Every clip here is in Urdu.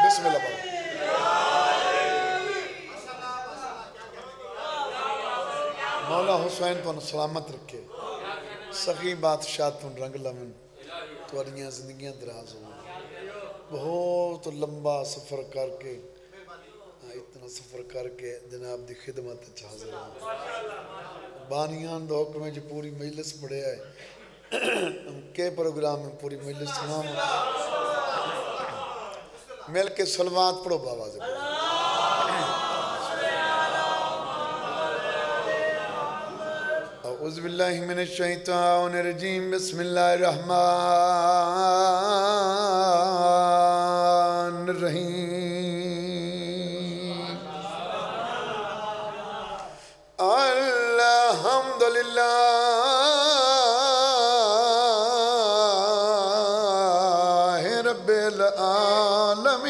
بسم اللہ پڑھو مولا حسین تو سلامت رکھے سخی بادشاہ تو رنگ لمن توڑیاں زندگیاں دراز ہوں بہت لمبا سفر کر کے اتنا سفر کر کے جناب دی خدمت حاضر ہوں بانیان دو حکم جو پوری مجلس پڑھے آئے کے پروگرام میں پوری مجلس سنام مل کے صلوات پڑھو بابا سے اعوذ باللہ من الشیطان الرجیم بسم اللہ الرحمن الرحیم الحمدللہ رب العالمین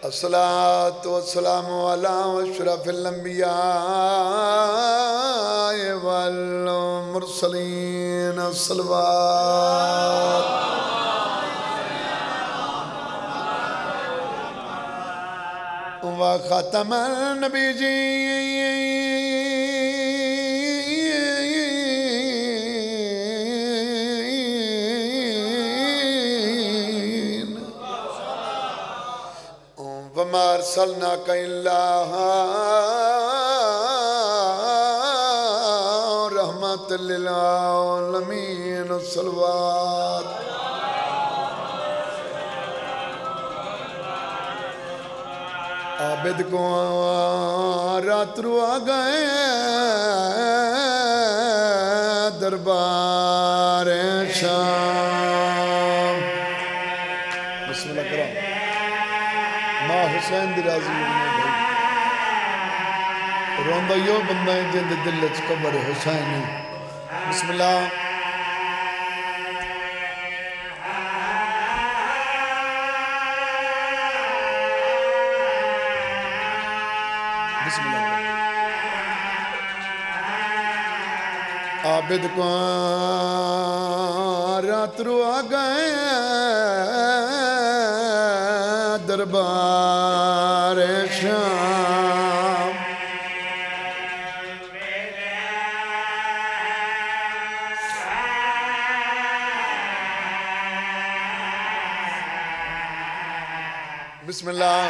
الصلاة والسلام على اشرف الانبیاء والمرسلین الصلوات وخاتم النبیین وما ارسلناک الا رحمت للعالمین الصلوات عابد کو رات رو آ گئے دربار شام بسم اللہ کرام ماں حسین دی راضی ہوئی بھائی روندہ یو بندہ ہے جن دل اچ قبر حسین ہے بسم اللہ بسم اللہ عابد کو رات رو آ گئے دربار شام بسم اللہ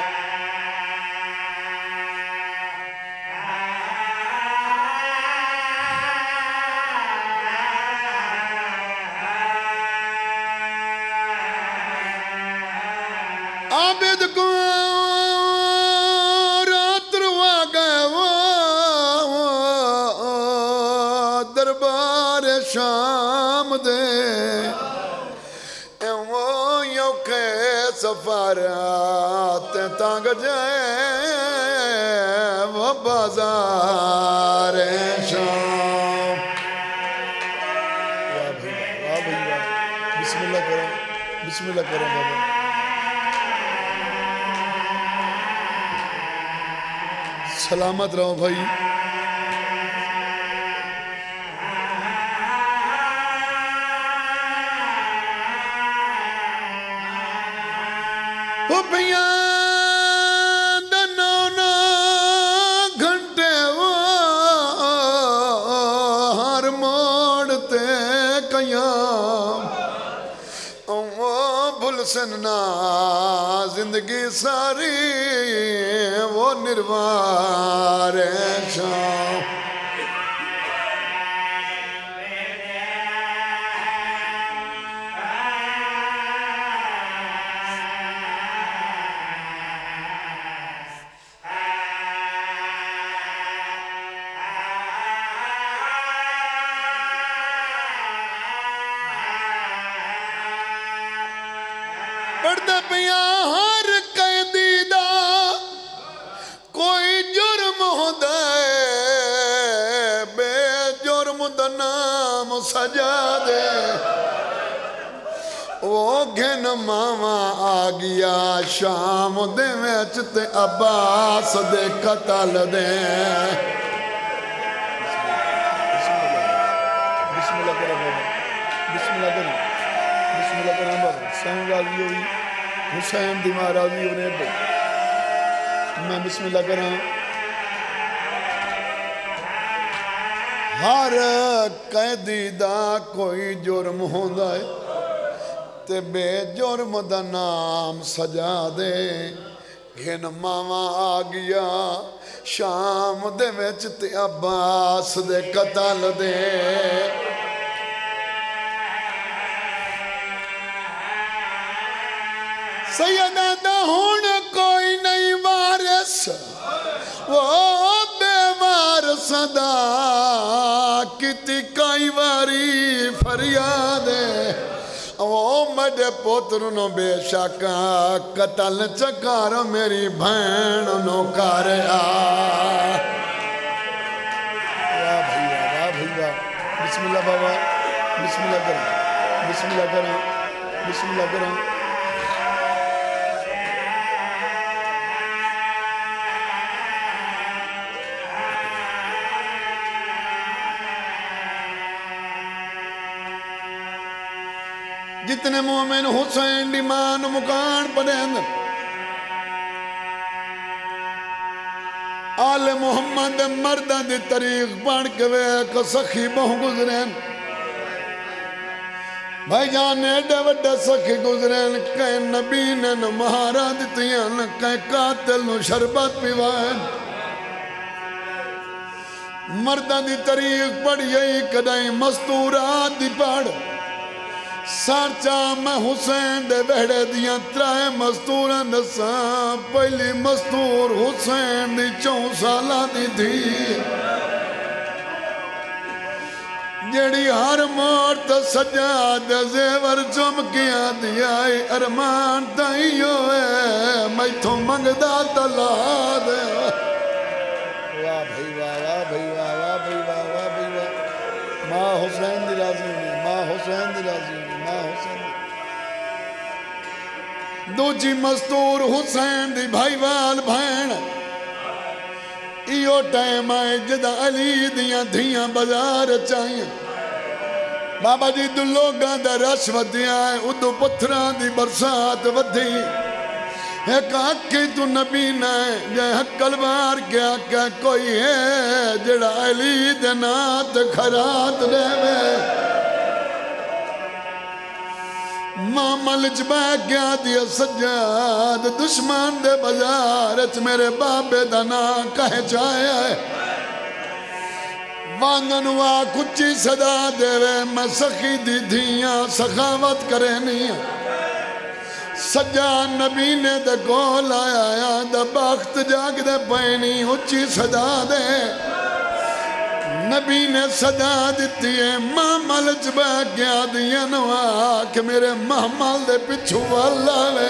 عابد کو رات روا گئے وہ دربار شام دے وہ یوکے سفارات تانگ جائے وہ بازار شام واہ بھائی واہ بسم اللہ کرو بابا سلامت رہو بھائی وہ بیان دنونا گھنٹے وہ ہر موڑتے قیام وہ بھل سننا زندگی ساری وہ نروار شام پڑھتے پیا ہر قیدی دا کوئی جرم ہوتا ہے بے جرم دا نام سجا دے وہ گھن ماما آ گیا شام دے ویچتے عباس دے قتل دے بسم اللہ کرو حسین راضی ہوئی حسین دی ماں راضی ہونے دے میں بسم اللہ کروں ہر قیدی دا کوئی جرم ہوندا ہے تے بے جرم دا نام سجا دے گھن ماما آ گیا شام دے وچ تے عباس دے قتل دے سیدہ دا ہون کوئی نہیں وارث وہ بے وارث دا کتی کئی واری فریاد ہے وہ مڈے پوترنو بے شکا قتل چکار میری بھیننو کارے واہ بھائیوہ بسم اللہ بابا بسم اللہ کریں بسم اللہ کریں بسم اللہ کریں جتنے مومن حسین ڈیمان مکان پڑھیں آل محمد مردہ دی طریق پڑھ کے وے کو سخی بہو گزرین بھائی جان ایڈے وڈے سخی گزرین کئی نبی نے مہارا دیتیاں کئی قاتل نو شربت پیوائن مردہ دی طریق پڑھ یہی کدائی مستورات دی پڑھ سارچا میں حسین دے بہڑے دیاں ترائے مستوراں دساں پہلی مستور حسین دی 4 سالہ دی تھی جڑی ہر مورت سجاد زیور چمکیاں دیائی ارمان تائیو ہے میں تو منگدہ تلا دے واہ بھائی واہ واہ بھائی واہ واہ بھائی واہ واہ بھائی واہ ماں حسین دی راضی ہوئی ماں حسین دی راضی ہوئی دوجی مستور حسین دی بھائی وال بھین ایو ٹائم آئے جدہ علی دیاں دھیاں بازار چاہیے بابا جی دو لوگاں دا رشوت دیاں آئے ادو پتھران دی برسات ودھی ایک آکھی تو نبی نائے جائے حق کلوار کیا کیا کوئی ہے جڑا علی دنات کھرات لے میں ماں ملچ بہ گیا دیا سجاد دشمن دے بازارچ میرے بابے دنا کہے جایا ہے وانگن وا کچھی صدا دے وے میں سخی دی دھیاں سخاوت کرے نہیں سجاد نبی نے دے گول آیا دا بخت جاگ دے پینی اچھی صدا دے نبی نے صدا دیتی ہے ماں ملچ بہ گیا دیا نوا کہ میرے محمل دے پچھو والا وے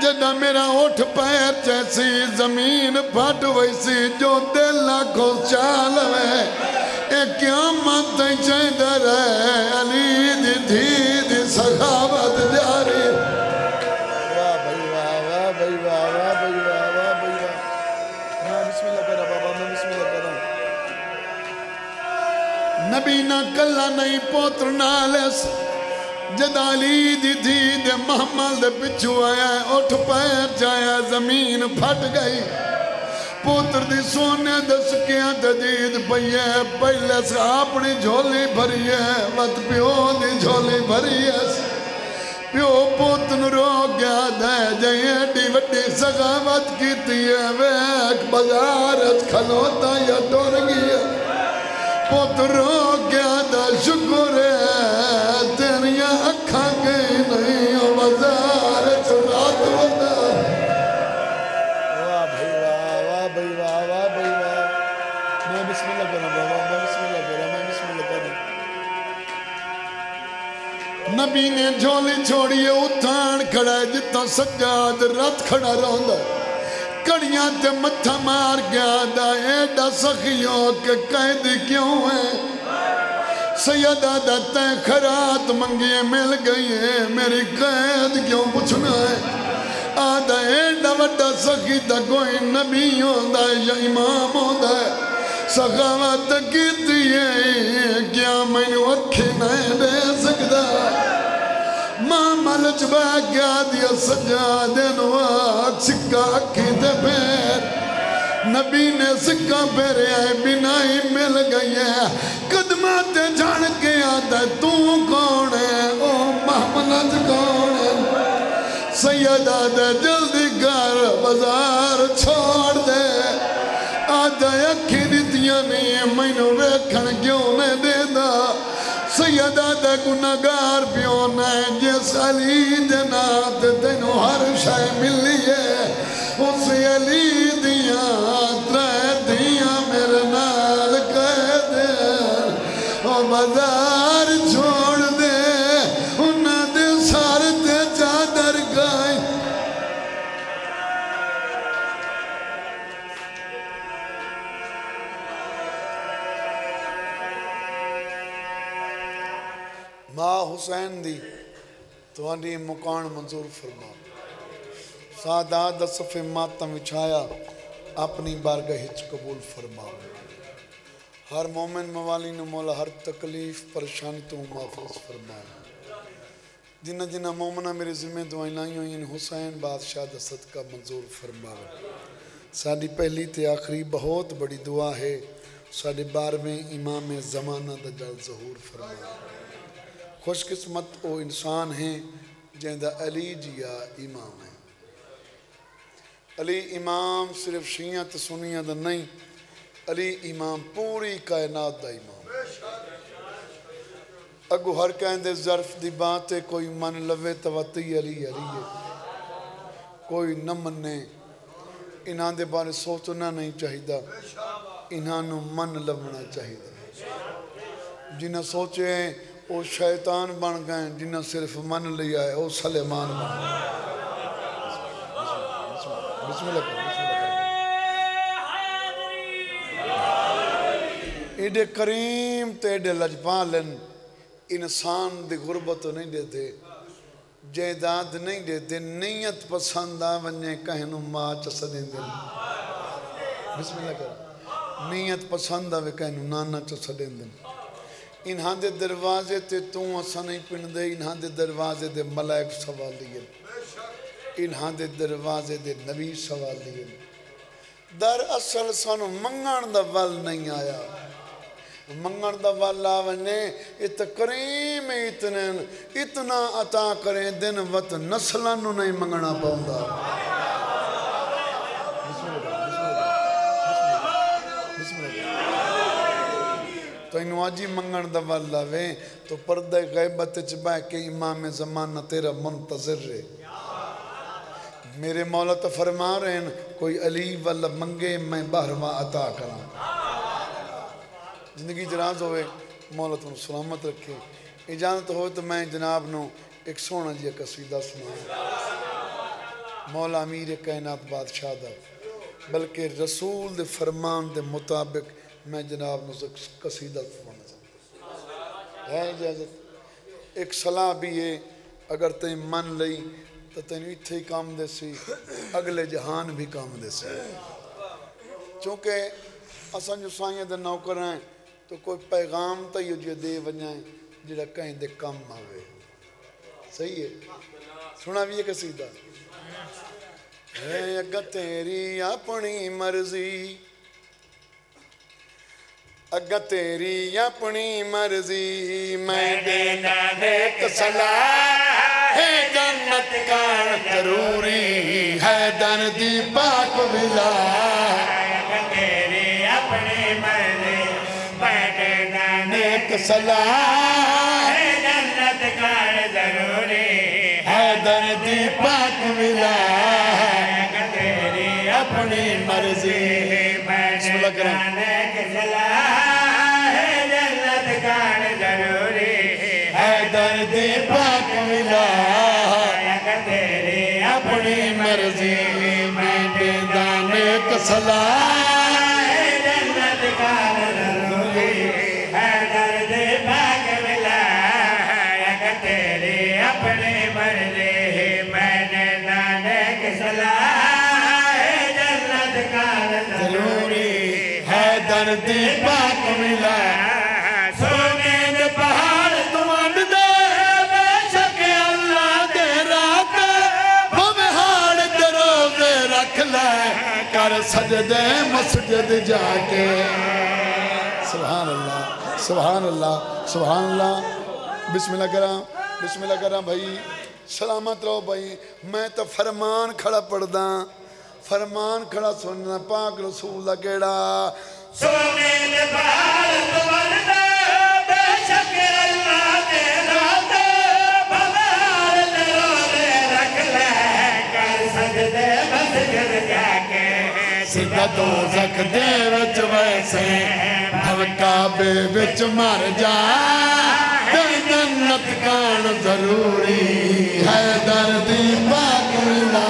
جدہ میرا اٹھ پیر جیسی زمین پھٹ ویسی جو دل کو چال وے ایک قیامت چاہی در ہے علی دی دھی دی سخاوت جاری واہ بھائی واہ واہ بھائی واہ واہ بھائی واہ واہ بھائی واہ میں بسم اللہ کرا بابا میں بسم اللہ کرا نبی نہ کلا نہیں پوتر نالس جد علی دی دھی دے محمل دے پچھو آیا اٹھ پیر جایا زمین پھٹ گئی پوتر دی سونے دس کیا تجید پئیے پہلے سے اپنی جھولی بھریے وقت پیو دی جھولی بھریے پیو پوتن رو گیا دے جائے ڈی وڈی سخاوت کی تیئے ویک بازارت کھلوتا یا ٹور گیا پوتر رو گیا دا شکر ہے تیریاں اکھا گئی نہیں بازارت رات ودا واہ بھائی واہ واہ بھائی واہ واہ بھائی واہ میں بسم اللہ کرنا بابا میں بسم اللہ کرنا میں بسم اللہ کرنا نبی نے جھولی چھوڑیے اتھان کھڑا ہے جتا سجاد رات کھڑا رہندا کڑیاں تے متھا مار گیا دا ایڈا سخیوں کے قیدی کیوں ہے سیدہ داتے خرات منگیے مل گئی ہے میری قید کیوں پوچھنا ہے آدھا ایڈا وڈا سخی دا کوئی نبی ہوندا ہے یا امام ہوندا ہے سخاوت کیتی ہے کیا میں نے اکھی نہیں دے سکتا لچ بہ گیا دیا سجادے نواک سکا اکھی دے پیر نبی نے سکا پھیرے آئے بنائی مل گئی ہے قدمات جان کے آدھا تو کون ہے او محمد کون ہے سیدہ دے جلدی گھر بازار چھوڑ دے آدھا اکھی دیتیاں نہیں میں نو ویکھن کیوں نے دے دا سیدہ دے گناہگار پیون ہے جس علی دے نات تینو ہر شے ملی ہے اس علی دیاں ترے دیاں میرے نال کہہ دے او بازار چھوڑ دے انہاں دے سار تے چادر گائیں ماں حسین دی تو انہی مکان منظور فرما سادات صف ماتم وچھایا اپنی بارگاہ ہچ قبول فرما ہر مومن موالی نو مولا ہر تکلیف پریشانی تو محفوظ فرما جنہ جنہ مومنہ میرے ذمہ دعائیں لائی ہوئی ان حسین بادشاہ دا صدقہ منظور فرما ساڑھی پہلی تے آخری بہت بڑی دعا ہے ساڑھے 12ویں امام زمانہ دا جل ظہور فرما خوش قسمت او انسان ہیں جہندہ علی جیا امام ہے علی امام صرف شیعہ تے سنیہ دا نہیں علی امام پوری کائنات دا امام اگو ہر کہندے ظرف دی باتیں کوئی من لوے توتی علی علی ہے کوئی نہ مننے انہاں دے بارے سوچنا نہیں چاہیدہ انہاں نو من لونا چاہیدہ جنہ سوچے او شیطان بن گئے جنہ صرف من لیا ہے او سلیمان بن گئے بسم اللہ کریں ایڈے کریم تے ایڈے لجپالن انسان دی غربت نہیں دیتے جیداد نہیں دیتے نیت پسند آونجے کہنو ماں چسدیں دل بسم اللہ کریں نیت پسند آوے کہنو نانا چسدیں دل انہاں دے دروازے تے تو اسا نہیں پن دے انہاں دے دروازے دے ملائک سوال لیے انہاں دے دروازے دے نبی سوال لیے در اصل سانو منگان دا ول نہیں آیا منگان دا ول آونے ات کریم اتنا عطا کریں دن وقت نسلانو نہیں منگنا پاؤں تو انہوں آجی منگن دا والا وے تو پردہ غیبت چبائے کہ امام زمانہ تیرا منتظر رہے میرے مولا تو فرما رہے ہیں کوئی علی والا منگے میں بہرواں عطا کروں زندگی دراز ہوئے مولا تم سلامت رکھے اجازت ہوئے تو میں جناب نو ایک سونا جی قصیدہ سنا مولا امیر کائنات بادشاہ دا بلکہ رسول دے فرمان دے مطابق میں جناب نو قصیدہ سنانا چاہتا ہے اجازت ایک صلاح بھی ہے اگر تین من لئی تو تین اتھے ہی کام دے سی اگلے جہان بھی کام دے سی چونکہ اسان جو سائیں دے نوکر ہیں تو کوئی پیغام تا یہ جو دے ونجائیں جڑا کہیں دے کام آوے صحیح ہے سنا بھی یہ قصیدہ ہے اگر تیری اپنی مرضی اگر تیری اپنی مرضی میں دینا نیک صلاح ہے جنت کا ضروری ہے دردی پاک ملا اگر تیری اپنی مرضی میں دینا نیک صلاح ہے جنت کا ضروری ہے دردی پاک ملا اگر تیری اپنی مرضی میں دینا نیک صلاح درد پاک ملا اگر تیری اپنی مرضی میں دیدان ایک صلاح ہے جنت کا ضروری ہے درد پاک ملا اگر تیری اپنی مرضی میں دیدان ایک صلاح ہے جنت کا ضروری ہے درد پاک ملا سونے دے پہاڑ تمہاں دے بے شک اللہ دے کر سجدے مسجد جا کے سبحان اللہ سبحان اللہ سبحان اللہ بسم اللہ کرام بھائی سلامت رہو بھائی میں تو فرمان کھڑا پڑھ دا فرمان کھڑا سننا پاک رسول دا کیڑا سونے دے بہار تو وردا بے شک اللہ تیرا دے بہار تیرا دے رکھ لے کر سجدے مسجد جا کے سیدھا دوزخ دے وچ ویسے کعبے وچ مر جا جنت کان ضروری ہے دردی پاک ملا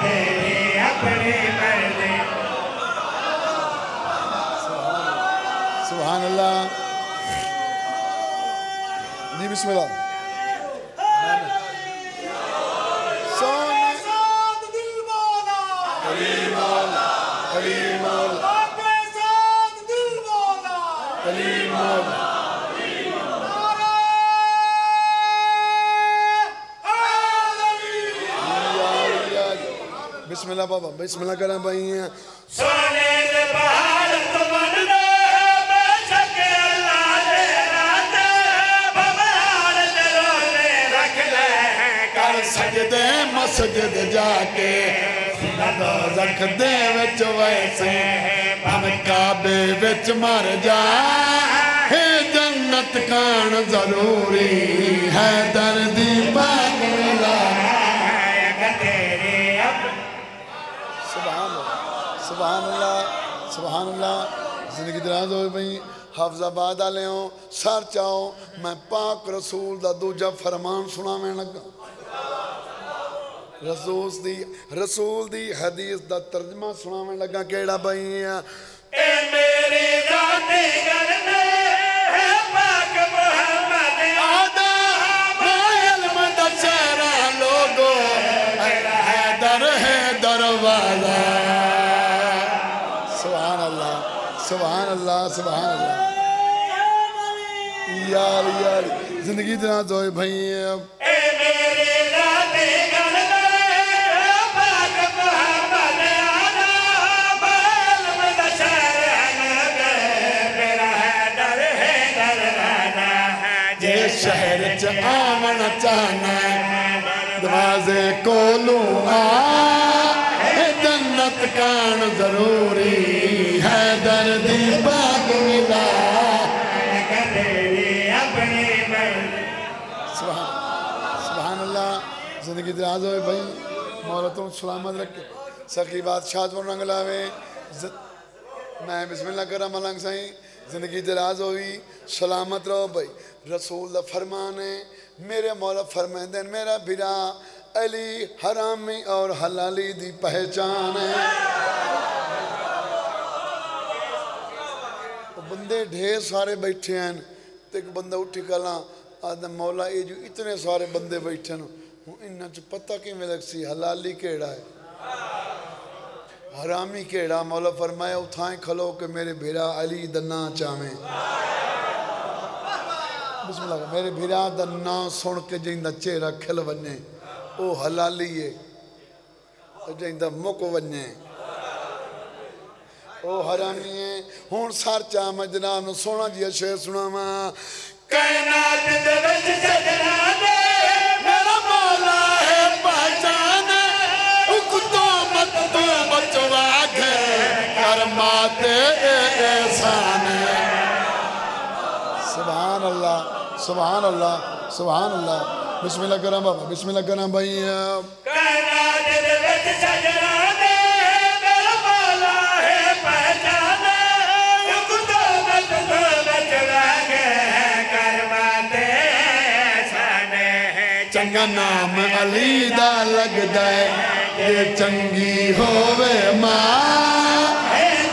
تیری اپنی مرضی سبحان اللہ جی بسم اللہ کلیم بسم اللہ بابا بسم اللہ کریں بھائی ہیں سونے دے بہار تو وردا بے شک اللہ تیرا دے بہار تیرا دے رکھ لے کر سجدے مسجد جا کے دوزخ دے وچ ویسے ہم کعبے وچ مر جا ہے جنت کان ضروری ہے دردی پاک ملا سبحان اللہ سبحان اللہ زندگی دراز ہوئے بھئی حافظ آباد آلے ہوں سار چاہو میں پاک رسول دا دوجہ فرمان سنا میں لگا رسول دی حدیث دا ترجمہ سنا میں لگا کیڑا بھئی اے میری ذاتی گرنے ہے پاک محمد آدھا علم دا چہرہ لوگو حیدر ہے دروازہ سبحان اللہ سبحان اللہ سبحان اللہ یار زندگی دراز ہوئے بھئی اے میری ذاتی گرنے ہے پاک محمد آدھا علم دا شہر میرا حیدر ہے دروازہ جے شہر چ آمن چاہنا دروازے کولوں جنت کان ضروری ہے دردی پاک ملا تیری اپنی مرضی سبحان اللہ زندگی دراز ہوئے بھائی مولا تم سلامت رکھے سخی بادشاہ پر رنگ لاوے میں بسم اللہ کرم ملنگ سائیں زندگی دراز ہوئی سلامت رہو بھائی رسول دا فرمان ہے میرے مولا فرمائیں دین میرا بھرا علی حرامی اور حلالی دی پہچان ہے بندے ڈھیر سارے بیٹھے ہیں تو ایک بندہ اٹھی کلا آدم مولا یہ جو اتنے سارے بندے بیٹھے ہیں انہاں چو پتہ کی میں لگ سی حلالی کیڑا ہے حرامی کیڑا مولا فرمائے اتھائیں کھلو کہ میرے بھیرا علی دنا چاہمیں بسم اللہ میرے بھیرا دنا سن کے جائیں دا چہرہ کھل بنے او حلالی ہے جائیں دا مک بنے او حرامی ہے ہون سار چاہ میں جناب نو سونا جی شہر سنا ماں کائنات دے وچ سجنا دے میرا مولا ہے پہچان اکتو مت تو بچوا گھے کرمات احسان سبحان اللہ سبحان اللہ سبحان اللہ بسم اللہ کرام بابا بسم اللہ کرام بھائی کائنات دے وچ سجنا دے میرا مولا ہے پہچان اکتو مت تو بچوا گے کرواتے سانے چنگا نام علی دا لگ دائے یہ چنگی ہووے ماں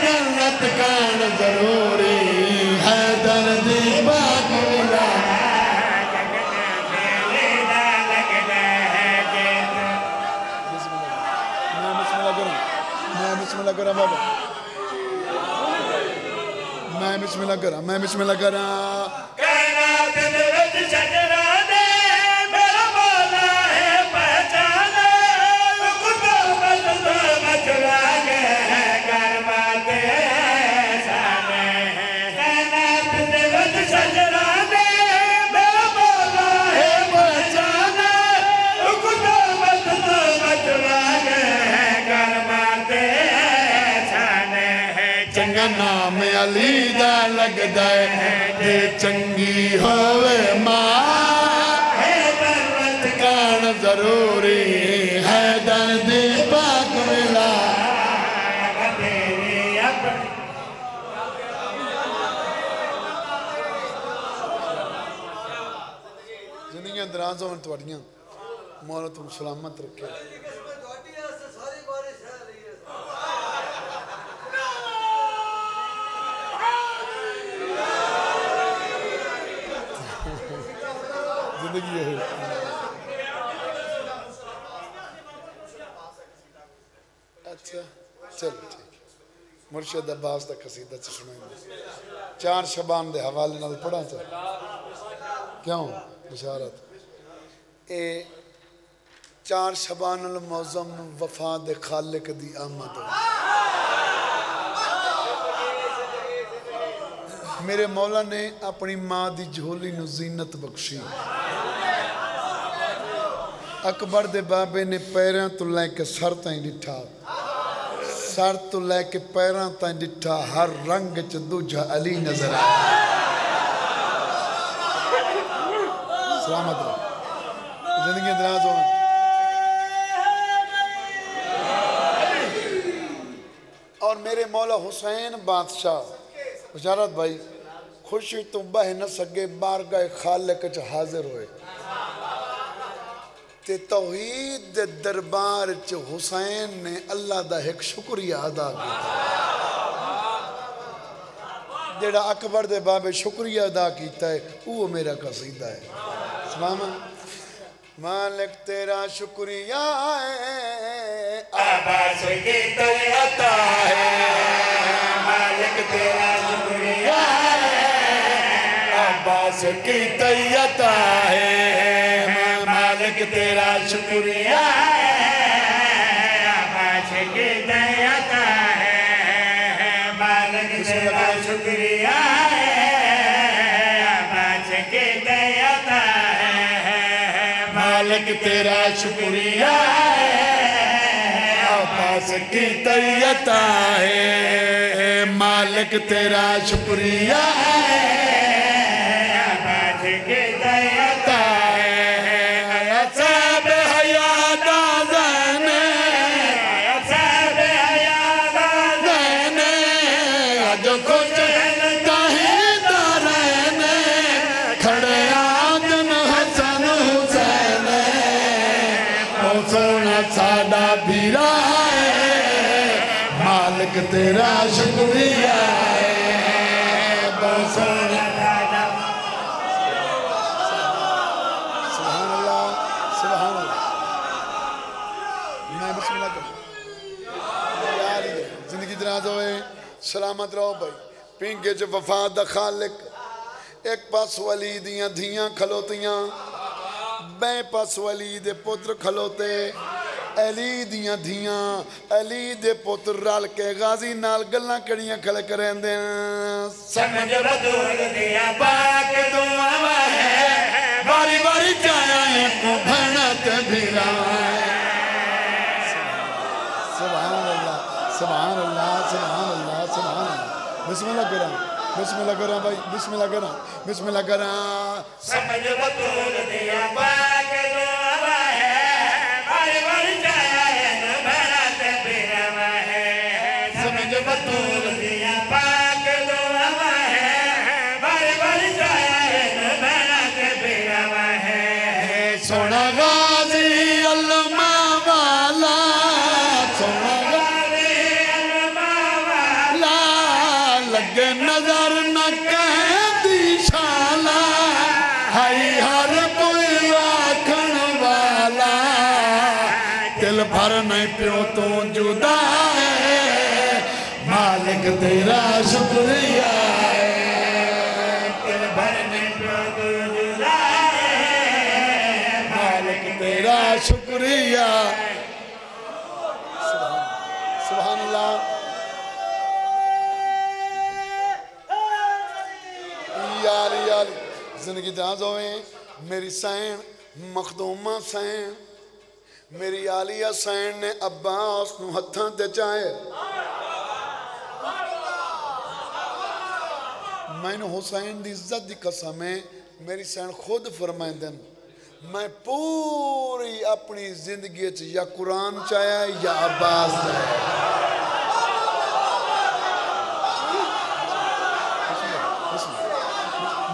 جنت کان ضروری ہے دردی پاک ملا میں بسم اللہ کرا بابا میں بسم اللہ کرا کائنات دے وچ سجنا دے میرا مولا ہے پہچان خدا بچ چنگا نام علی دا لگ دائے جے چنگی ہوئے ماں کان ضروری ہے درد پاک ملا زندگیاں درازوں میں توڑیاں مولا تم سلامت رکھے زندگی ہے اچھا چل ٹھیک مرشد عباس دا قصیدہ سنائیں 4 شبان دے حوالے نال پڑھا چاہ کیوں بشارت اے 4 شبان المعظم وفا دے خالق دی آمد میرے مولا نے اپنی ماں دی جھولی نو زینت بخشی اکبر دے بابے نے پیراں تو لے کے سر تائیں ڈٹھا سر تو لے کے پیراں تائیں ڈٹھا ہر رنگ چ دوجھا علی نظر آیا سلامت رہا زندگی دراز ہو اور میرے مولا حسین بادشاہ بشارت بھائی خوشی تو بہ نہ سکے بارگاہ خالق چ حاضر ہوئے تے توحید دے دربار چ حسین نے اللہ دا ایک شکریہ ادا کیا جڑا اکبر دے بابے شکریہ ادا کیتا ہے وہ میرا قصیدہ ہے سلامہ مالک تیرا شکریہ ہے عباس کی تو عطا ہے مالک تیرا شکریہ ہے عباس کی تو عطا ہے مالک تیرا شکریہ ہے عباس کی تو عطا ہے مالک تیرا شکریہ ہے عباس کی تو عطا ہے مالک تیرا شکریہ ہے عباس کی تو عطا ہے مالک تیرا شکریہ ہے عباس کی تو عطا مالک تیرا شکریہ ہے سبحان اللہ سبحان اللہ میں بسم اللہ کروں زندگی دراز ہوئے سلامت رہو بھائی پینگے جو وفا دا خالق ایک پاس ولی دیاں دھیاں کھلوتیاں بے پاس ولی دے پتر کھلوتے علی دیاں دھیاں علی دے پتر رال کے غازی نال گلنا کڑیاں کھلے کریں دیں سمجھ بدول دیا پاک دعا ہے باری باری جائیں کو بھنت بھی رائیں سبحان اللہ سبحان اللہ سبحان اللہ سبحان اللہ بسم اللہ کرام بسم اللہ کرام بھائی بسم اللہ کرام بسم اللہ کرام سمجھ بدول دیا پاک دعا ہے باری باری جائیں کو بھنت بھی رائیں سمجھ بدول دیا پاک دعا ہے باری باری جائیں کو بھنت بھی رائیں سونا غازی علمہ والا سونا غازی علمہ والا لگے نظر نہ کہتی شالا ہائی ہر کوئی راکھن والا دل بھر نہیں پیو تو جدا ہے مالک تیرا شکریہ ہے دل بھر نہیں پیو تو جدا ہے مالک تیرا شکریہ سبحان اللہ یالی یالی زندگی دراز ہوئے میری سین مخدومہ سین میری عالیہ سین نے عباس نو ہتھاں تے چاہے میں نے حسین دی عزت دی قسم ہے میری سین خود فرمائیں دن میں پوری اپنی زندگی یا قرآن چاہیا یا عباس چاہیا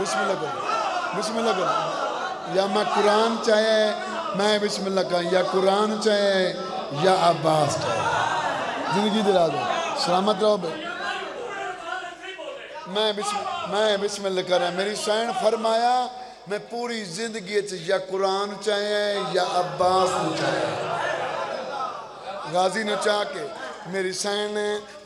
بسم اللہ کرو بسم اللہ کرو یا میں قرآن چاہے میں بسم اللہ کہا یا قرآن چاہے یا عباس چاہے زندگی دلا دو سلامت رہو بے میں بسم اللہ کر رہا میری سین فرمایا میں پوری زندگی یا قرآن چاہے یا عباس چاہے غازی نے چاہ کے میری سین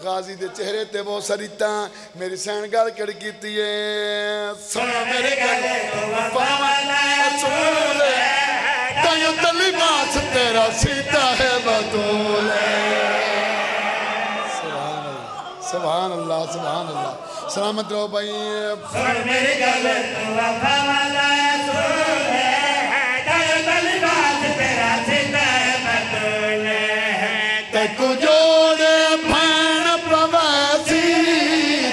غازی دے چہرے تے وہ سریتا میری سین گل کڑ کیتی ہے سنا میرے گلے وفاوانا اصول ہے تائیو تلیمات تیرا سیتا ہے بطول ہے سبحان اللہ سبحان اللہ سلامت رہو بھائی سن میرے گلے وفاوانا اصول ہے تائیو تلیمات تیرا سیتا ہے بطول ہے تکو جوڑے بھان پرواسی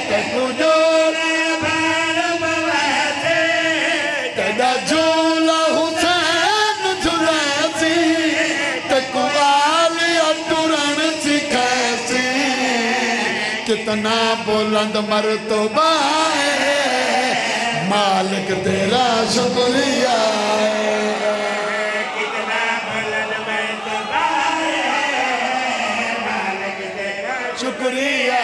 تکو جوڑے بھان پرواسی تیدا جھولا حسین جھولاسی تکو آلی اترن سکھیسی کتنا بلند مرتبہ ہے مالک تیرا شکریہ شکریہ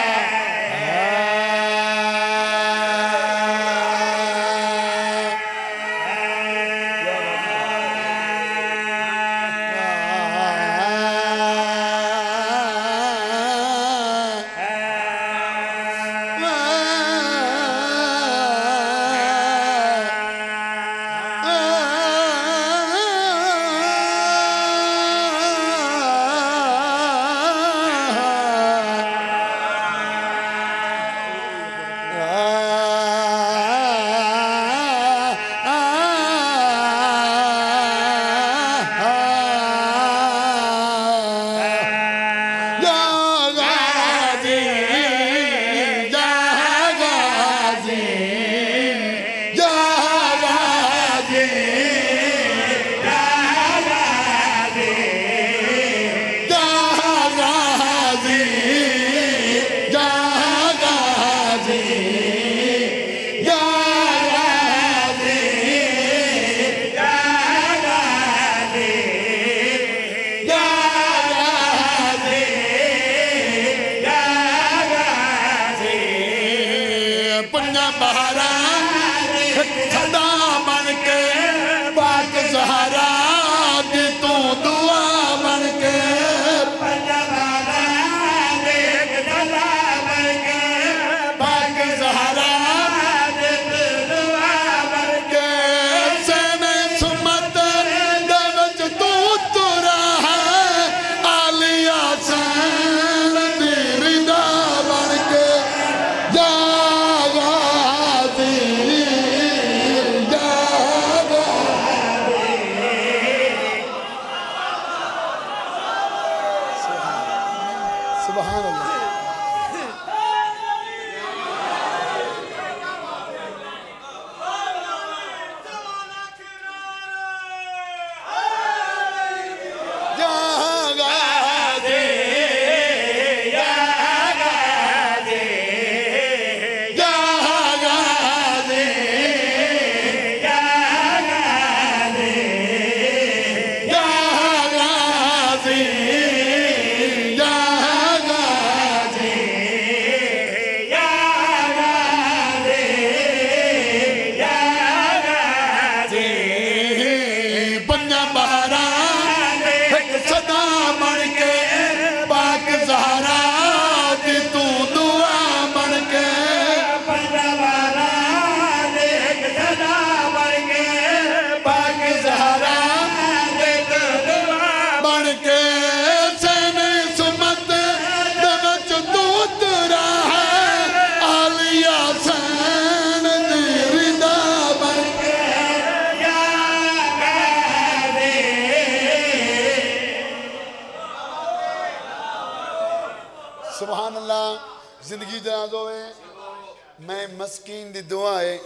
میں مسکین دی دعا ہے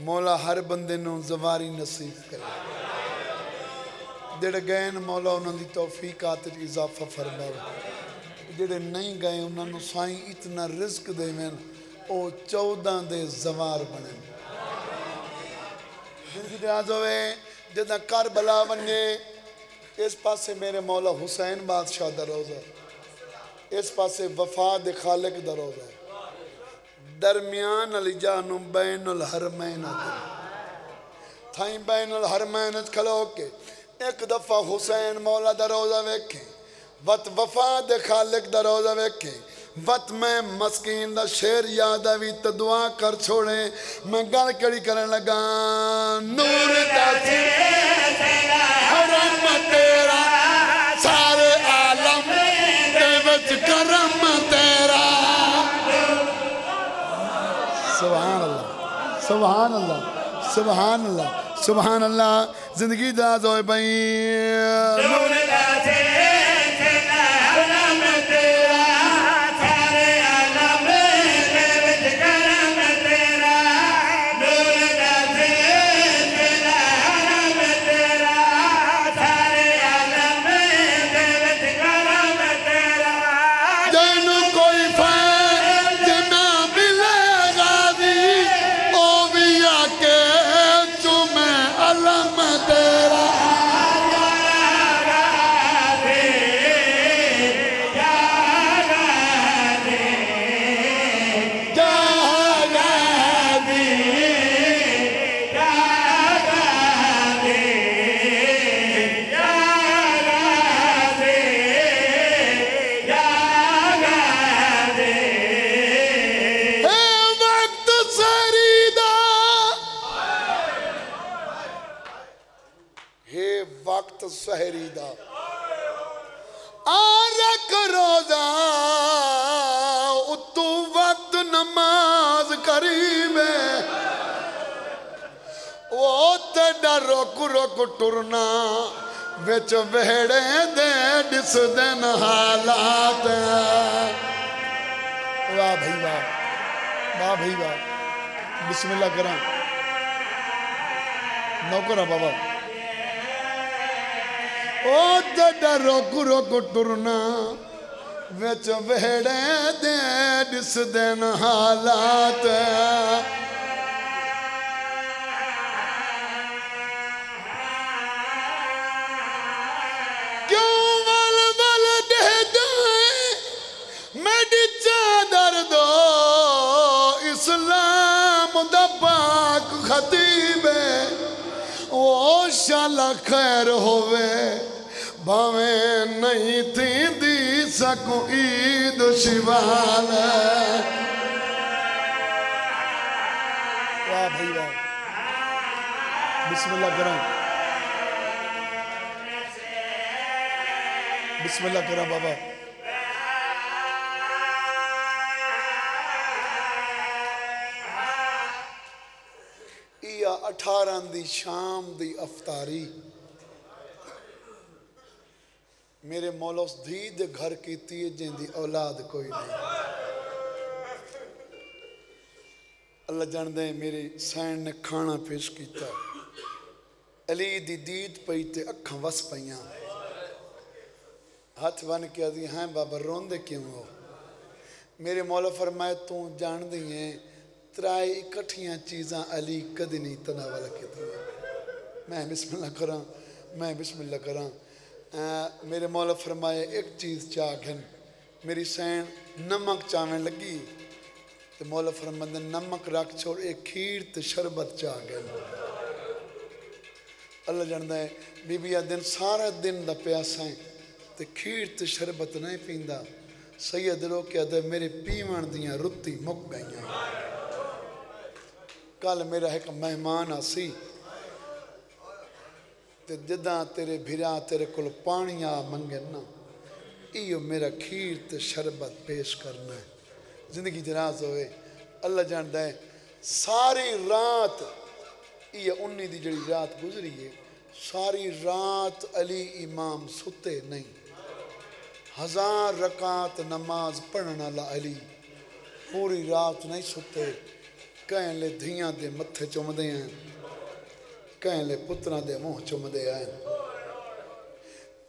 مولا ہر بندے نوں زواری نصیب کرے جڑے گئے مولا انہوں دی توفیقات اضافہ فرماوے جڑے نہیں گئے انہوں نے سائیں اتنا رزق دے میں او 14 دے زوار بنے زندگی دراز ہوئے جدہ کربلا ونجے اس پاسے میرے مولا حسین بادشاہ دا روزہ اس پاسے وفاد خالق دا روزہ درمیان علی جانو بین الحرمین تھائیں بین الحرمین کھلو کے ایک دفعہ حسین مولا دا روزہ ویکھیں وقت وفاد خالق دا روزہ ویکھیں وقت میں مسکین دا شیر یاد آوی تو دعا کر چھوڑیں میں گل کڑی کرنے لگا نور دا حرم تیرا سارے عالم دے وچ کرم تیرا سبحان اللہ سبحان اللہ سبحان اللہ سبحان اللہ زندگی دراز ہوئے بھائی نور دا تیرا حرم تیرا سارے عالم دے وچ کرم تیرا نور دا تیرا حرم تیرا سارے عالم دے وچ کرم تیرا جنو کوئی فیض نہ ملے غازی او بھی آکے چومے علم تیرا سحری دا آرک روزہ اتو وقت نماز قریب ہے وہ تیڑا روک روک ٹرنا وچ ویڑے دے ڈس دن حالات واہ بھائی واہ واہ بھائی واہ بسم اللہ کریں نوکرہ بابا او تیڑا روک روک ٹرنا وچ ویڑے دے ڈس دن حالات کیوں ول ول دے دائیں میڈی چادر دو اسلام دا پاک خطیب ہے وہ شالا خیر ہوئے بھاویں نہیں تھی دی سکو عید شوال واہ بھائی واہ بسم اللہ کریں بسم اللہ کریں بابا یا 18 دی شام دی افطاری میرے مولا اس دھی دے گھر کی تیے جن دی اولاد کوئی نہیں اللہ جان دے میرے سین نے کھانا پیش کیتا علی دی دید پئی تے اکھاں وس پئیاں ہاتھ بن کے آدھی ہیں بابا روندے کیوں ہو میرے مولا فرمائے تو جان دی ہیں ترائے اکٹھیاں چیزاں علی کدی نہیں تناولا کی تھی میں بسم اللہ کراں میں بسم اللہ کراں میرے مولا فرمائے ایک چیز چاہن میری سین نمک چاہنے لگی تو مولا فرمائے نمک رکھ چھوڑ ایک کھیر تے شربت چاہن اللہ جاندہ ہے بی بی دن سارا دن دا پیاسا ہے تے کھیر تے شربت نہیں پیندہ سید رو کیا دے میرے پیمان دیاں رتی مک گئیاں کل میرا ایک مہمان آسی تے جداں تیرے بھرا تیرے کل پانیا منگے نا ایو میرا کھیر تے شربت پیش کرنا ہے زندگی دراز ہوئے اللہ جاندہ ہے ساری رات یہ 19 دی جڑی رات گزری ہے ساری رات علی امام ستے نہیں 1000 رکعت نماز پڑھنا لا علی پوری رات نہیں ستے کہیں لے دھیاں دے متھے چومدے ہیں کہیں لے پترہ دے منہ چومدے ہیں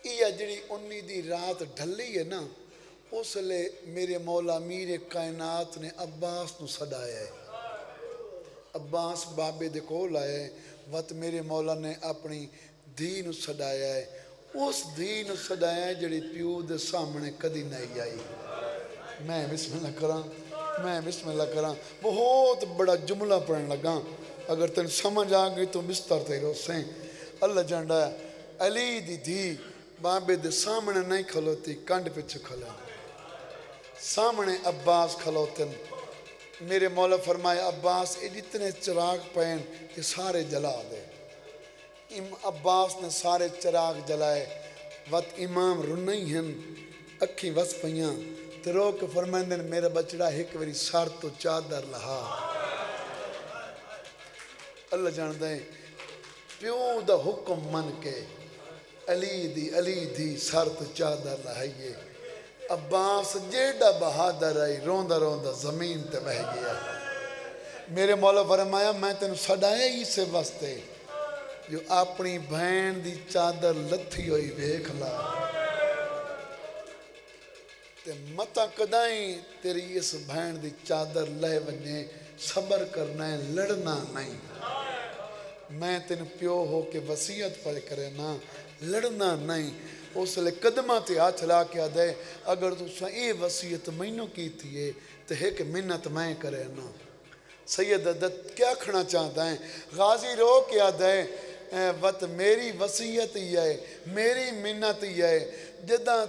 یہ جڑی انی دی رات ڈھلی ہے نا اس لئے میرے مولا میر کائنات نے عباس نو صدایا ہے عباس بابے دے کول آئے وقت میرے مولا نے اپنی دھی نو صدایا ہے اس دھی نو صدایا ہے جڑی پیو دے سامنے کدی نہیں آئی میں بسم اللہ کراں بہت بڑا جملہ پڑھنے لگا اگر تن سمجھ آگئی تو بستر تے روسیں اللہ جانڈا ہے علی دی دھی بابے دے سامنے نہیں کھلوتی کنڈ پچھو کھلو سامنے عباس کھلوتن میرے مولا فرمایا عباس جتنے چراغ پہن یہ سارے جلا دے عباس نے سارے چراغ جلائے وقت امام رنائی ہیں اکھی وس پہیاں تو رو کے فرمائندن میرا بچڑا ایک وری سار تو چادر لہا اللہ جاندہ ہے پیو دا حکم من کے علی دی سار تو چادر لہائیے عباس جیڑا بہادر آئی روندہ روندہ زمین تے بہ گیا میرے مولا فرمایا میں تینوں صدایا ہی سے واسطے جو اپنی بہن دی چادر لتھی ہوئی بیک لا تے متا کدائیں تیری اس بہن دی چادر لے ونجے صبر کرنا ہے لڑنا نہیں میں تین پیو ہو کے وصیت پر کرے نا لڑنا نہیں اس لئے قدمہ تے ہاتھ لا کے آدھے اگر تو اے وصیت مینوں کی تھی تو ایک منت میں کرے نا سید عدد کیا کھنا چاہتا ہے غازی رو کے آدھے وقت میری وصیت ہی ہے میری منت ہی ہے جدہ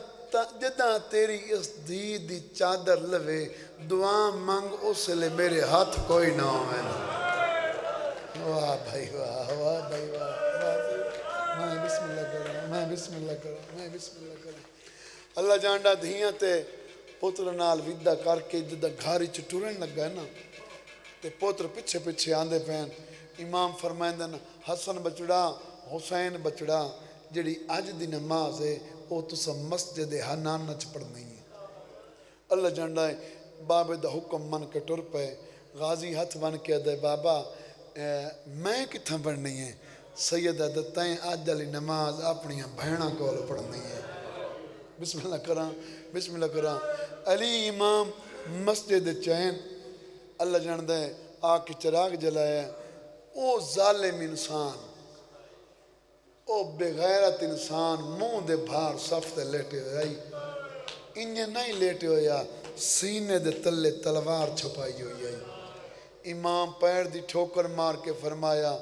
تیری اس دی چادر لوے دعا مانگ اس لئے میرے ہاتھ کوئی نہ ہوئے واہ بھائی واہ بھائی واہ میں بسم اللہ کروں اللہ جانڈا دھیاں تے پوتر نال ویدہ کر کے جدہ گھاری چٹورن لگ گئے نا تے پوتر پچھے پچھے آندے پہن امام فرمائندن حسن بچڑا حسین بچڑا جڑی آج دی نماز ہے وہ تو سب مسجد حنان نچ پڑھ نہیں ہے اللہ جانڈا ہے بابے دا حکم من کے ٹر پہ غازی ہاتھ بن کے دے بابا میں کتھاں پڑھنی ہے سید عدتیں آج علی نماز اپنی بہنہ کول پڑھنی ہے بسم اللہ کراں علی امام مسجد چین اللہ جاندہ ہے آکے چراغ جلایا او ظالم انسان او بغیرت انسان منہ دے بھار صفتے لیٹے ہوئے انہیں نہیں لیٹے ہوئے سینے دے تلے تلوار چھپائی ہوئی امام پیر دی ٹھوکر مار کے فرمایا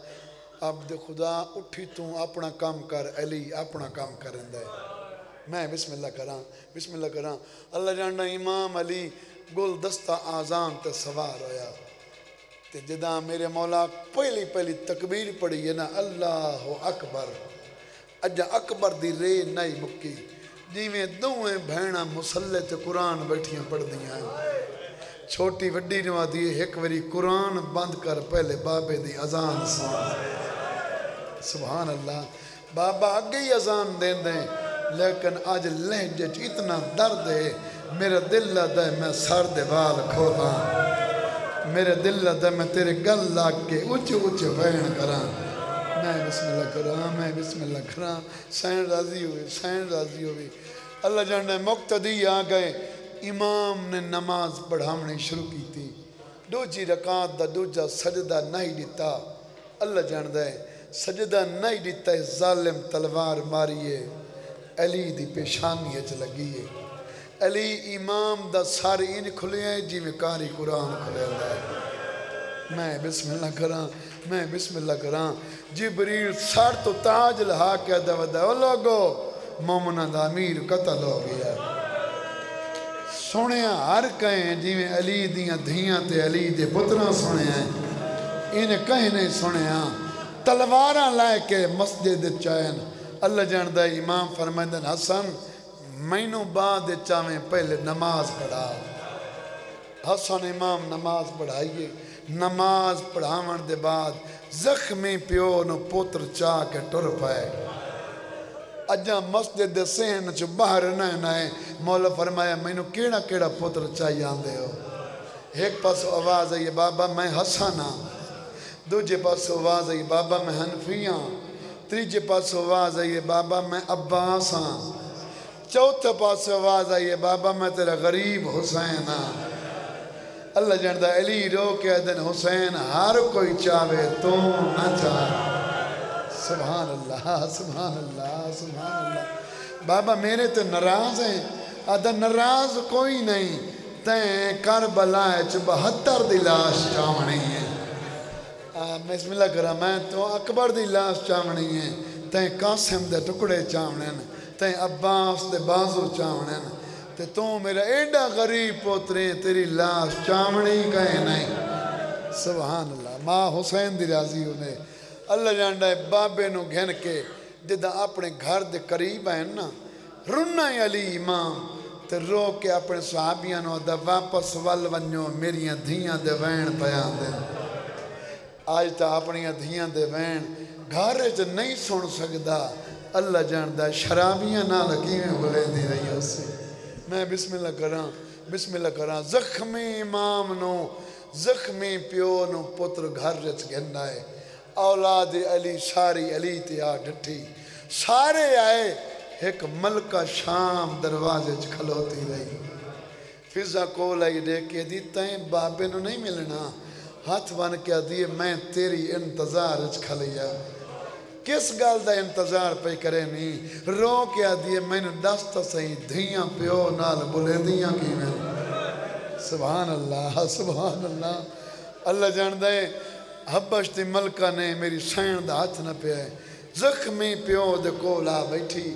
عبد خدا اٹھی تو اپنا کام کر علی اپنا کام کرن دے میں بسم اللہ کراں اللہ جاننا امام علی گل دستہ آزان تے سوار ہویا تے جدا میرے مولا پہلی تکبیر پڑھی ہے نا اللہ اکبر اجا اکبر دی رے نہیں مکی جیویں دوئیں بہنہ مسلح تے قرآن بیٹھیاں پڑھ دیاں چھوٹی وڈی نوا دی ایک وری قرآن بند کر پہلے بابے دی اذان سبحان اللہ بابا آگے ہی اذان دیں دیں لیکن آج لہجے اتنا درد ہے میرا دل لدہ ہے میں سر دے بال کھولا میرے دل لدہ میں تیرے گل لاگ کے اچھے بین کراں میں بسم اللہ کراں سین راضی ہوئی اللہ جاننے مقتدی آ گئے امام نے نماز پڑھامنے شروع کی تھی دوجی رکعت دا دوجا سجدہ نہیں دیتا اللہ جاندہ ہے سجدہ نہیں دیتا ہے ظالم تلوار ماری ہے علی دی پیشانی اچ لگی ہے علی امام دا ساری ان کھلے ہیں جی میں کاری قرآن کھلے ہے میں بسم اللہ کراں جبریل سار تو تاج لہا کے دودہ او لوگو مومنہ دا امیر قتل ہو گیا سونے ہر کہیں جی میں علی دیاں دھیاں تے علی دے پترہ سونے ہیں انہیں کہیں نہیں سونے ہیں تلوارہ لائے کے مسجد چین اللہ جاندہ امام فرمائندن حسن مینوں بعد چاہیں پہلے نماز پڑھا حسن امام نماز پڑھائیے نماز پڑھاون دے بعد زخمی پیو نو پوتر چاہ کے ٹر پائے اجا مسجد دے سین چو باہر نائے مولا فرمایا مینوں کیڑا پوتر چاہیے آندے ہو ایک پاس آواز آئی بابا میں حسن ہاں، دوجے پاس آواز آئی بابا میں حنفی ہاں، تیجے پاس آواز آئی بابا میں عباس ہاں، چوتھے پاس آواز آئی بابا میں تیرا غریب حسین ہاں۔ اللہ جاندہ علی رو کے دن حسین ہر کوئی چاہے تو نہ چاہے۔ سبحان اللہ سبحان اللہ سبحان اللہ۔ بابا میرے تو ناراض ہیں، آدھا ناراض کوئی نہیں، تین کربلا 72 دی لاش چاہنی ہے۔ بسم اللہ کرا میں تو اکبر دی لاش چاہنی ہے، تین قاسم دے ٹکڑے چاہنے ہیں، تین عباس دے بازو چاہنے ہیں، تو میرا ایڈا غریب پوترے تیری لاش چاہنی کہیں نہیں۔ سبحان اللہ۔ ماں حسین دی راضی ہونے اللہ جانڈا ہے بابے نو گھن کے جدہ اپنے گھر دے قریب ہیں نا رنہ علی امام تے رو کے اپنے صحابیاں نو دا واپس ول ونیو میریاں دھیاں دے وین پیان دے۔ آج تا اپنیاں دھیاں دے وین گھارے چ نہیں سن سکدا، اللہ جاندا شرابیاں نہ لگیویں بلے دی رہی ہو سے۔ میں بسم اللہ کراں زخمی امام نو زخمی پیو نو پتر گھر رچ گھننا ہے، اولاد علی ساری علی تیا ڈٹھی، سارے آئے ایک ملکہ شام دروازے کھلوتی رہی۔ فضا کول آئی دے کے دی تائیں بابے نو نہیں ملنا، ہاتھ بن کے دیئے میں تیری انتظار کھلیا۔ کس گال دا انتظار پہ کرے نہیں، رو کے دیئے میں نے دستا سہی دھیاں پیو نال بلے دیاں کی میں۔ سبحان اللہ سبحان اللہ۔ اللہ جان دے حبش دی ملکہ نے میری سین دا ہاتھ نہ پہ ہے، زخمی پیو دے کولا بیٹھی،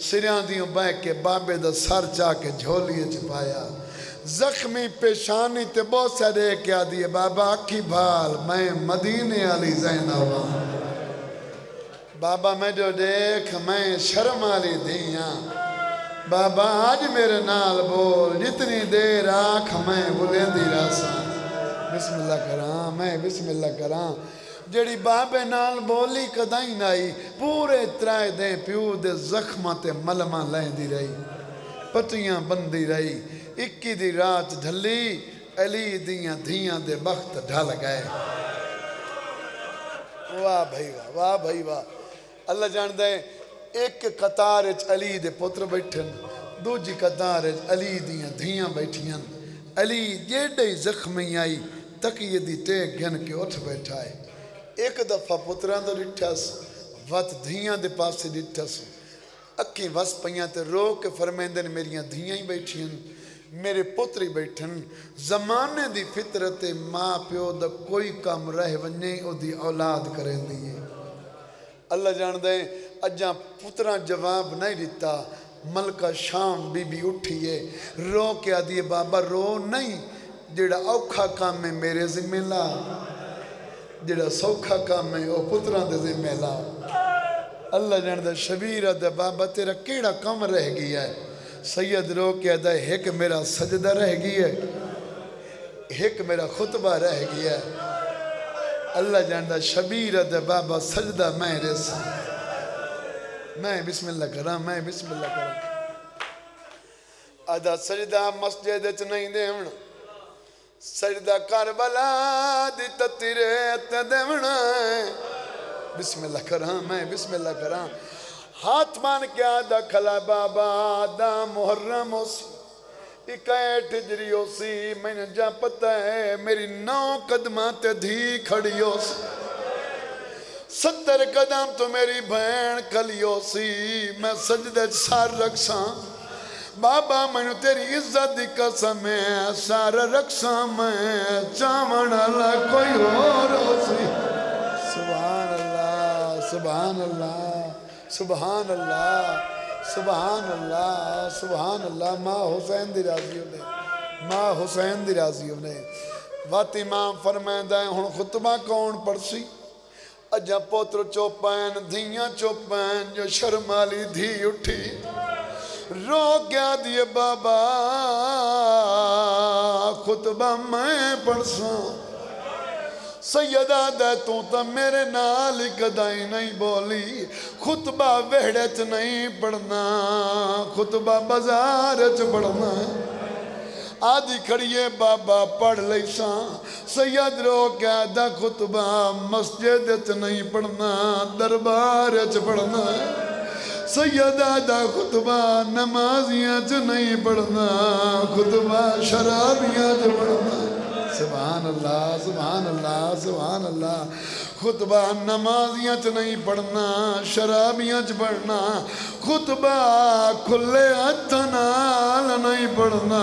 سریاں دیوں بے کے بابے دا سر چاہ کے جھولیے چھپایا، زخمی پیشانی تے بہت سے دے کیا دیئے بابا اکھی بھال میں مدینے علی زینب ہوں، بابا میں جو دیکھ میں شرم علی دیاں، بابا آج میرے نال بول جتنی دیر آنکھ میں بلندی راساں۔ بسم اللہ کراں میں بسم اللہ کراں جڑی بابے نال بولی کدائیں نائی پورے ترائے دیں پیو دے زخمہ تے ملمہ لائیں دی رہی، پتیاں بندی رہی، 21 دی رات ڈھلی علی دیاں دھیاں دے بخت ڈھل گئے۔ واہ بھائی واہ واہ بھائی واہ۔ اللہ جان دے ایک قطار علی دے پتر بیٹھن، دوجی قطار علی دیاں دھیاں بیٹھیاں، علی جیڑے زخمی آئی تقیہ دی ٹیک گھن کے اٹھ بیٹھائے، ایک دفعہ پتران دے ڈٹھاس وات دھیاں دے پاس سے ڈٹھاس اکھی وس پہیاں تے رو کے فرمیندن میریاں دھیاں ہی بیٹھیں میرے پتری بیٹھن، زمانے دی فطرت ماں پیو دا کوئی کام رہ ونجے او دی اولاد کریں دیئے۔ اللہ جان دیں اجاں پتران جواب نہیں دیتا، ملکہ شام بی بی اٹھئیے رو کے آدھیے بابا رو نہیں، جڑا اوکھا کام میں میرے ذمہ لا، جڑا سوکھا کام میں او پتران دے ذمہ لا۔ اللہ جان دے شبیرہ دے بابا تیرا کیڑا کم رہ گیا ہے، سید رو کے آدھا ایک میرا سجدہ رہ گیا ہے، ایک میرا خطبہ رہ گیا ہے۔ اللہ جاندہ شبیرہ دے بابا سجدہ میں رسا، میں بسم اللہ کراں میں بسم اللہ کراں آدھا سجدہ مسجد اچ نہیں دیونا، سجدہ کربلا دی تتیرے دیونا ہے، بسم اللہ کراں میں بسم اللہ کراں ہاتھ مان کے آدھا کھلا بابا آدھا محرم ہو سی، اکیٹ ہجری ہو سی، میں نے جا پتہ ہے میری 9 قدمات دھی کھڑی ہو سی، 70 قدم تو میری بہن کلی ہو سی، میں سجدہ سار رکھساں بابا میں نے تیری عزت دی قسم ہے سار رکھساں میں چاون اللہ کوئی اور ہو سی۔ سبحان اللہ سبحان اللہ سبحان اللہ سبحان اللہ سبحان اللہ۔ ماں حسین دی راضی ہونے ماں حسین دی راضی ہونے وات امام فرمائندہ ہیں ہن خطبہ کون پڑسی، اجا پوتر چوپین دھیاں چوپین جو شرمالی دھی اٹھی رو گیا دیے بابا خطبہ میں پڑساں، سیدہ دے تو میرے نال گدائی نہیں بولی، خطبہ وہڑت نہیں پڑھنا، خطبہ بازار چ پڑھنا ہے، آدھی کھڑیے بابا پڑھ لئی ساں سید رو کیا دا خطبہ مسجد چ نہیں پڑھنا دربار چ پڑھنا سیدہ دا خطبہ نمازیاں چ نہیں پڑھنا خطبہ شرابیاں چ پڑھنا سبحان اللہ سبحان اللہ سبحان اللہ خطبہ نمازیاں چ نہیں پڑھنا شرابیاں چ پڑھنا خطبہ کھلے ہتھاں نال نہیں پڑھنا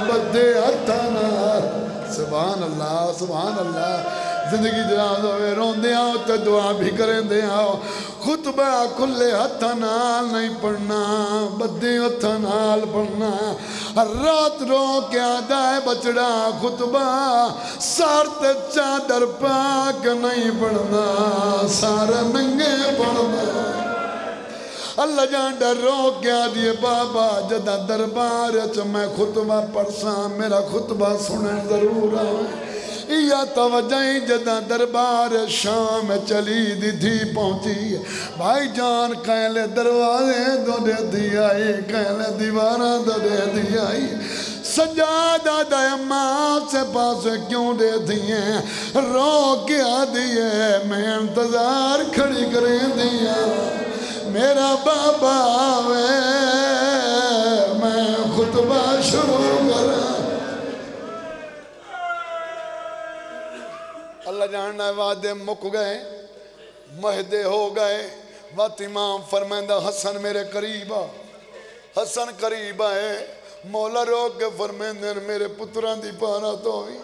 بدے ہتھاں نال سبحان اللہ سبحان اللہ زندگی دراز ہوئے روندے آؤ تے دعا بھی کریں دے آؤ خطبہ کھلے ہتھاں نال نہیں پڑھنا بدے ہتھاں نال پڑھنا رات رو کے آدھا ہے بچڑا خطبہ سار تے چادر پاک نہیں پڑھنا سارا ننگے پڑھنا اللہ جان ڈر رو کیا دیے بابا جدہ دربار چ میں خطبہ پڑھساں میرا خطبہ سنیں ضرور آئے یا توجہیں جدہ دربار شام چلی دی تھی پہنچی بھائی جان کہلے دروازے دو دے دی آئی کہلے دیواراں دو دے دی آئی سجادہ دے ماں سے پاس کیوں دے دیئے رو کیا دیئے میں انتظار کھڑی کریں دیا میرا بابا آوے میں خطبہ شروع کریں اللہ جاننا ہے وعدے مک گئے مہدے ہو گئے وقت امام فرمائندہ حسن میرے قریب آ حسن قریب آئے مولا روک کے فرمائندہ میرے پتران دی پارا تو ہوئی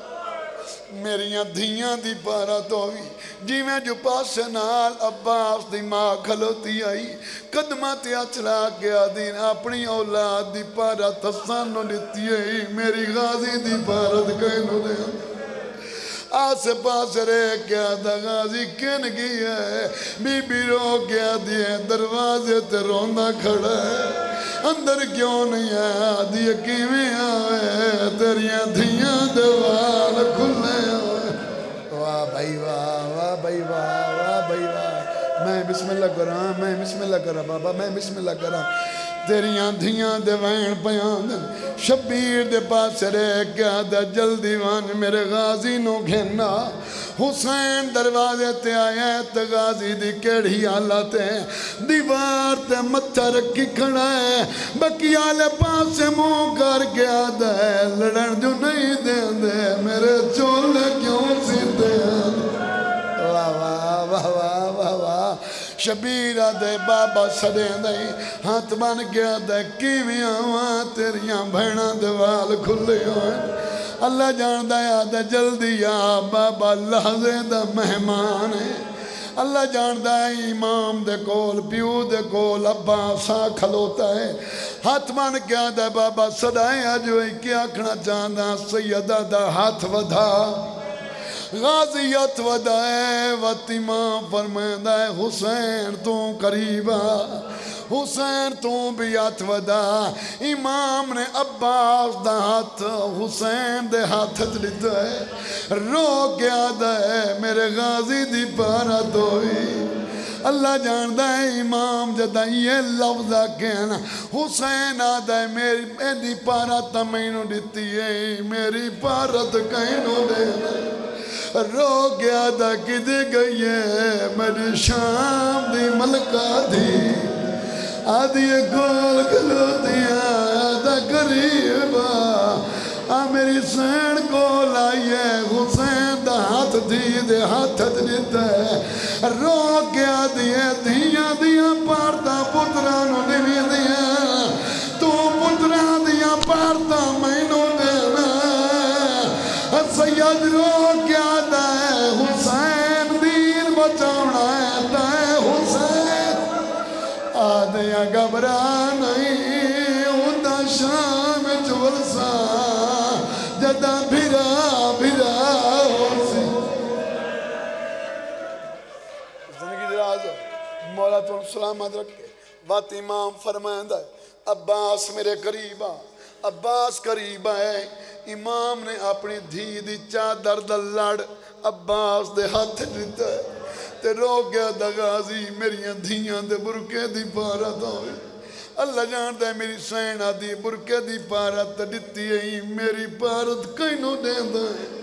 میریاں دھیاں دی پارا تو ہوئی جی میں جو پاس نال عباس دی ماں کھلوتی آئی قدمات اچلا گیا دین اپنی اولاد دی پارا تسانو لیتی آئی میری غازی دی پارا دکھائنو دے آس پاس رہ کیا دا غازی کن گیا ہے بی بی رو کیا دیئے دروازے تے روندہ کھڑا ہے اندر کیوں نہیں آیا دیئے کیویں آوے تیریاں دھیاں دوال کھلے آوے واہ بھائی واہ واہ بھائی واہ واہ بھائی واہ میں بسم اللہ کراں میں بسم اللہ کراں بابا میں بسم اللہ کراں تیریاں دھیاں دے وین پیان دن شبیر دے پاس رہ کیا دا جلدی وان میرے غازی نو گھننا حسین دروازے تے آیا ہے تے غازی دی کیڑی حالت ہے دیوار تے متھا رکھی کھڑا ہے بکی آلے پاس سے منہ کر کے آدھا ہے لڑن جو نہیں دیں دے میرے چولے کیوں سیتے ہیں واہ واہ واہ واہ واہ واہ شبیر آدھے بابا سڑیں دے ہاتھ بان گیا دے کیویں آواں تیریاں بھیڑاں دوال کھلے ہوئے اللہ جان دے آدھے جلدی آ بابا لحظے دا مہمان ہے اللہ جان دے امام دے کول پیو دے کول عباساں کھلوتا ہے ہاتھ بان گیا دے بابا سڑائیں آجوئے کیا کھنا چاندہ سیدہ دا ہاتھ ودھا غازیت ودائے وقت امام فرمائندہ ہے حسین تو قریبا حسین تو بھی ہاتھ ودا امام نے عباس دا ہاتھ حسین دے ہاتھ لیتا ہے رو گیا دے میرے غازی دی پارا دوئی اللہ جاندہ ہے امام جدہ یہ لفظہ کہنا حسین آدھا ہے میری پارا تمینو دیتی ہے میری پارت کہنو دینا رو گیا دا کدے گئی ہے میری شام دی ملکہ دی آدھی گول کھلو دیا دا قریبا میری سین کو لائیے حسین دا ہاتھ دی دے ہاتھ دیتا ہے رو گیا دیئے دھیاں دیاں پارتا پترانو دیوی دیاں تو پتران دیاں پارتا مینو دینا سید رو کیا دائے حسین دین بچاؤنا ہے دائے حسین آدھیا گبرا نہیں ہوتا شام چورسا جدہ بھرا بھرا ہوسی زندگی دراز مولا تو سلامت رکھے وقت امام فرمائندہ ہے عباس میرے قریبا عباس قریبا ہے امام نے اپنی دھی دی چادر دا لڑ عباس دے ہاتھ دیتا ہے تے رو گیا دا غازی میریاں دھیاں دے برکے دی پارا دوئے اللہ جانتا ہے میری سین آدھی برکے دی پارت دیتی ہے میری پارت کینوں دیندہ ہے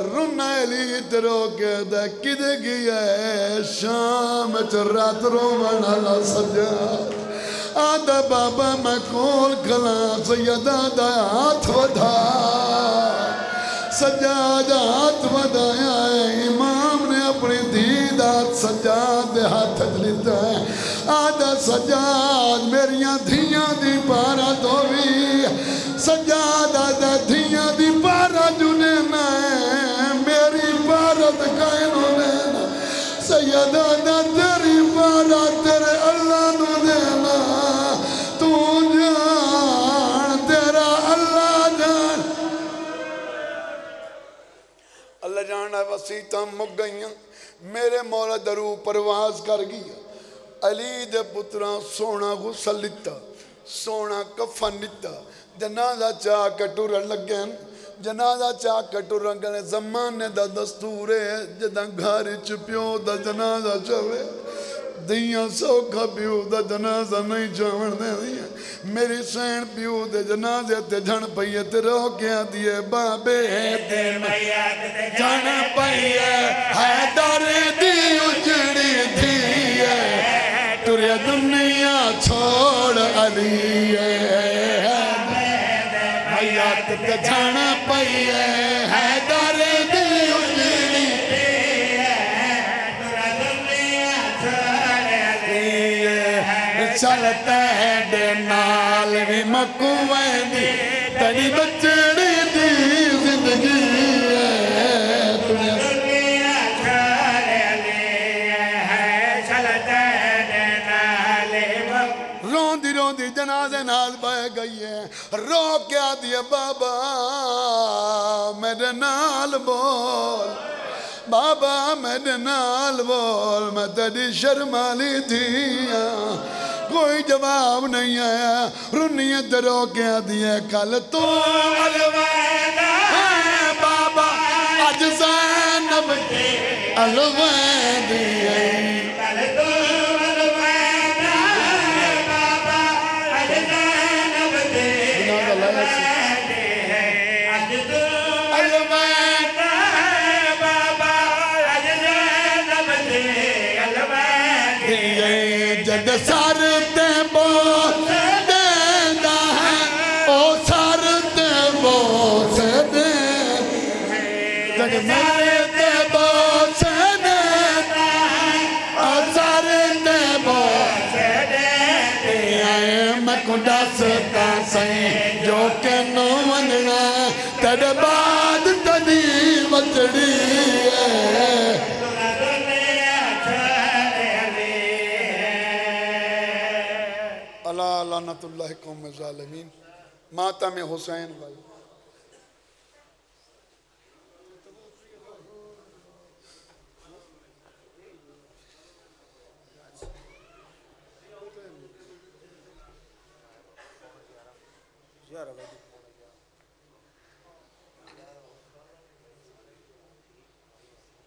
رونا علی ترو کے دا کدے گیا ہے شام رات رومن اللہ سجاد آدھا بابا میں کول کھلا سیدہ دا ہاتھ ودھا سجاد ہاتھ ودھایا ہے امام نے اپنی دیدات سجاد دے ہاتھ لیتا ہے آدھا سجاد میریاں دھیاں دی پارا دووی سجاد آدھا دھیاں دی پارا جنے ہے میری پارت کائنوں دینا سید آدھا تیری پارا تیرے اللہ نو دینا تو جان تیرا اللہ جان اللہ جانا وسیطہ مک گئیاں میرے مولا درو پرواز کر گیا علی دے پتران سونا غسل لیتا سونا کفن لیتا جنازہ چاہ کٹورن لگیں جنازہ چاہ کٹورن لگیں زمانے دا دستور ہے جدہ گھاری چپیوں دا جنازہ چاہے دیاں سوکھا پیو دا جنازہ نہیں چاہن دے دیاں میری سین پیو دے جنازے تے جھن پئیے تے روکیاں دیئے بابے تے میت جھن پئیے حیدر دی اجڑی دیئے تُرے دنیا چھوڑ علی میت تے جھن پئیے حیدر دی اجڑی چلتا ہے دے نال بھی مکویں دی تری بچڑی دی زندگی ہے دنیا چھوڑ لی ہے چلتا ہے دے نال روندی جنازے نال بہ گئی ہے رو کیا دیا بابا میرے نال بول بابا میرے نال بول میں تیری شرمالی دیا کوئی جواب نہیں آیا رنیت رو کیا دیا کل تو الویدہ ہے بابا آج زینب الویدی کل تو الویدہ ہے بابا آج زینب الویدی آج تو الویدہ ہے بابا آج زینب الویدی جد سار دستا سائیں جو کہ نو مننا تیرے بعد تدی مچڑی ہے اللہ لعنت اللہ قوم ظالمین ماتم حسین بھائی